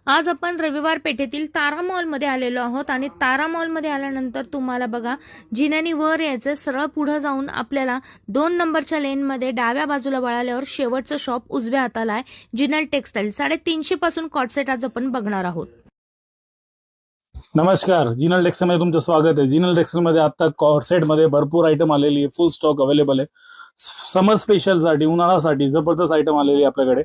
आज आपण रविवार पेठेतील तारा मॉलमध्ये आलेलो आहोत आणि तारा मॉलमध्ये आल्यानंतर तुम्हाला बघा जिन्यानी वर यायचं, सरळ पुढे जाऊन आपल्याला 2 नंबरच्या लेनमध्ये डाव्या बाजूला वळाल्यावर शेवटचं शॉप उजव्या हाताला आहे, जिनल टेक्सटाईल. 350 पासून कॉटसेट आज आपण बघणार आहोत. नमस्कार, जिनल टेक्सटाईल मध्ये तुमचं स्वागत आहे. जिनल टेक्सटाईल मध्ये आता कॉर्सेट मध्ये भरपूर आयटम आलेली आहे, फुल स्टॉक अवेलेबल आहे. समर स्पेशल साठी, उन्हाळ्यासाठी जबरदस्त आयटम आलेली आहे आपल्याकडे.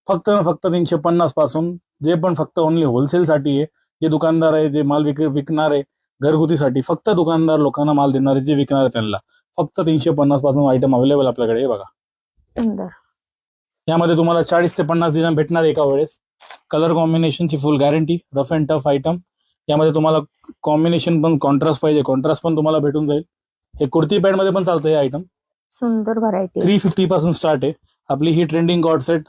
फक्त 350 पासून, जे पण फक्त ओनली होलसेल साठी आहे. जे दुकानदार आहे, जे माल विकणार आहे घरगुतीसाठी, फक्त दुकानदार लोकांना माल देणार आहे, जे विकणार आहे त्यांना फक्त 350 पासून आयटम अवेलेबल आपल्याकडे. हे बघा, सुंदर. यामध्ये तुम्हाला 40 ते 50 डिझाईन भेटणार एका वेळेस. कलर कॉम्बिनेशनची full guarantee, rough and tough item. यामध्ये तुम्हाला कॉम्बिनेशन पण, कॉन्ट्रास्ट पाहिजे कॉन्ट्रास्ट पण तुम्हाला भेटून जाईल. हे कुर्ती पॅन्ट मध्ये पण चालतं हे आयटम. सुंदर व्हरायटी. 350 पासून स्टार्ट आहे आपली ही ट्रेंडिंग कॉर्ड सेट,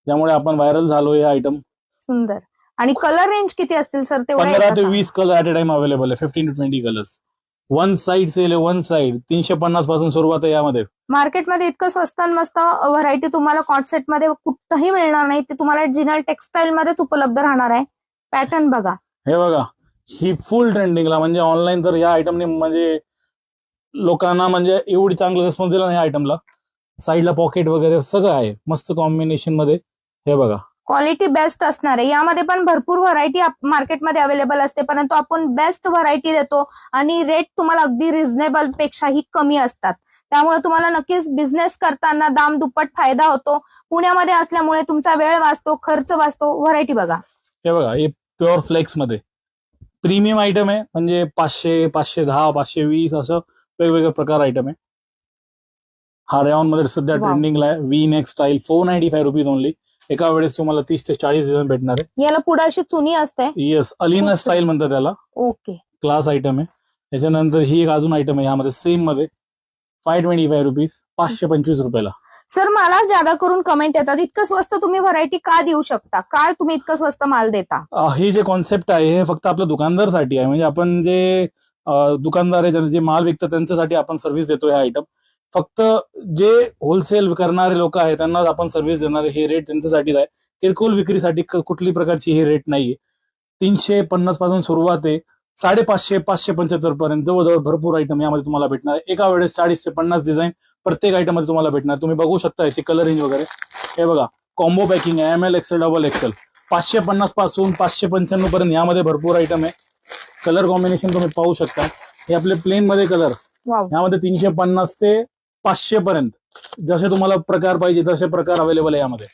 ज्यामुळे आपण व्हायरल झालो. हे आयटम सुंदर. आणि कलर रेंज किती असतील सर? 15 ते 20 colour at a time available आहे. 15 to 20 colours. One side sale आहे, वन साइड 350 पासून सुरुवात आहे. यामध्ये मार्केटमध्ये इतकं स्वस्त आणि मस्त व्हरायटी तुम्हाला कॉटसेट मध्ये कुठंही मिळणार नाही. ते तुम्हाला जिनल टेक्सटाईल मध्येच उपलब्ध राहणार आहे. पॅटर्न बघा, हे बघा, ही फुल ट्रेंडिंगला, म्हणजे ऑनलाईन तर या आयटमने म्हणजे लोकांना म्हणजे एवढी चांगला रिस्पॉन्स दिला ना या आयटमला. साईडला पॉकेट वगैरे सगळं आहे मस्त कॉम्बिनेशन मध्ये. हे बघा, क्वालिटी बेस्ट असणार आहे. यामध्ये पण भरपूर व्हरायटी मार्केटमध्ये अवेलेबल असते, परंतु आपण बेस्ट व्हरायटी देतो आणि रेट तुम्हाला अगदी रिझनेबल पेक्षाही कमी असतात. त्यामुळे तुम्हाला नक्कीच बिझनेस करताना दाम दुप्पट फायदा होतो. पुण्यामध्ये असल्यामुळे तुमचा वेळ वाचतो, खर्च वाचतो. व्हरायटी बघा, हे बघा, हे प्युअर फ्लेक्स मध्ये प्रीमियम आयटम आहे. म्हणजे 500, 510, 520 असं वेगवेगळे प्रकार आयटम आहे. हा रेऑन मध्ये सध्या Wow. ट्रेंडिंगला आहे. V neck style, 495 rupees only. एका वेळेस तुम्हाला 30 ते 40 डिझाईन भेटणार आहे. याला पुढे अशी चुनी असते. येस, अलिना स्टाईल म्हणतात त्याला. ओके, क्लास आयटम आहे. त्याच्यानंतर ही एक अजून आयटम आहे यामध्ये सेम मध्ये, 525 रुपीज, 525 रुपयाला. सर मला ज्यादा करून कमेंट येतात, इतकं स्वस्त तुम्ही व्हरायटी का देऊ शकता, काय तुम्ही इतकं स्वस्त माल देता? हे जे कॉन्सेप्ट आहे हे फक्त आपल्या दुकानदारसाठी आहे. म्हणजे आपण जे दुकानदार आहे, जे माल विकतात त्यांच्यासाठी आपण सर्व्हिस देतो. हे आयटम फक्त जे होलसेल करणारे लोक आहेत त्यांनाच आपण सर्व्हिस देणार. हे रेट त्यांच्यासाठीच आहे. किरकोळ विक्रीसाठी कुठली प्रकारची हे रेट नाहीये. 350 पासून सुरुवात आहे, 550, 575 पर्यंत जवळजवळ भरपूर आयटम यामध्ये तुम्हाला भेटणार आहे. एका वेळेस 40 ते 50 डिझाईन प्रत्येक आयटम मध्ये तुम्हाला भेटणार. तुम्ही बघू शकता याची कलर रेंज वगैरे. हे बघा, कॉम्बो पॅकिंग आहे, ML, XL, XXL. 550 पासून 595 पर्यंत यामध्ये भरपूर आयटम आहे. कलर कॉम्बिनेशन तुम्ही पाहू शकता. हे आपले प्लेन मध्ये कलर, वाव. यामध्ये 350 ते 500 पर्यंत जसे तुम्हाला प्रकार पाहिजे तसे प्रकार अवेलेबल आहे यामध्ये.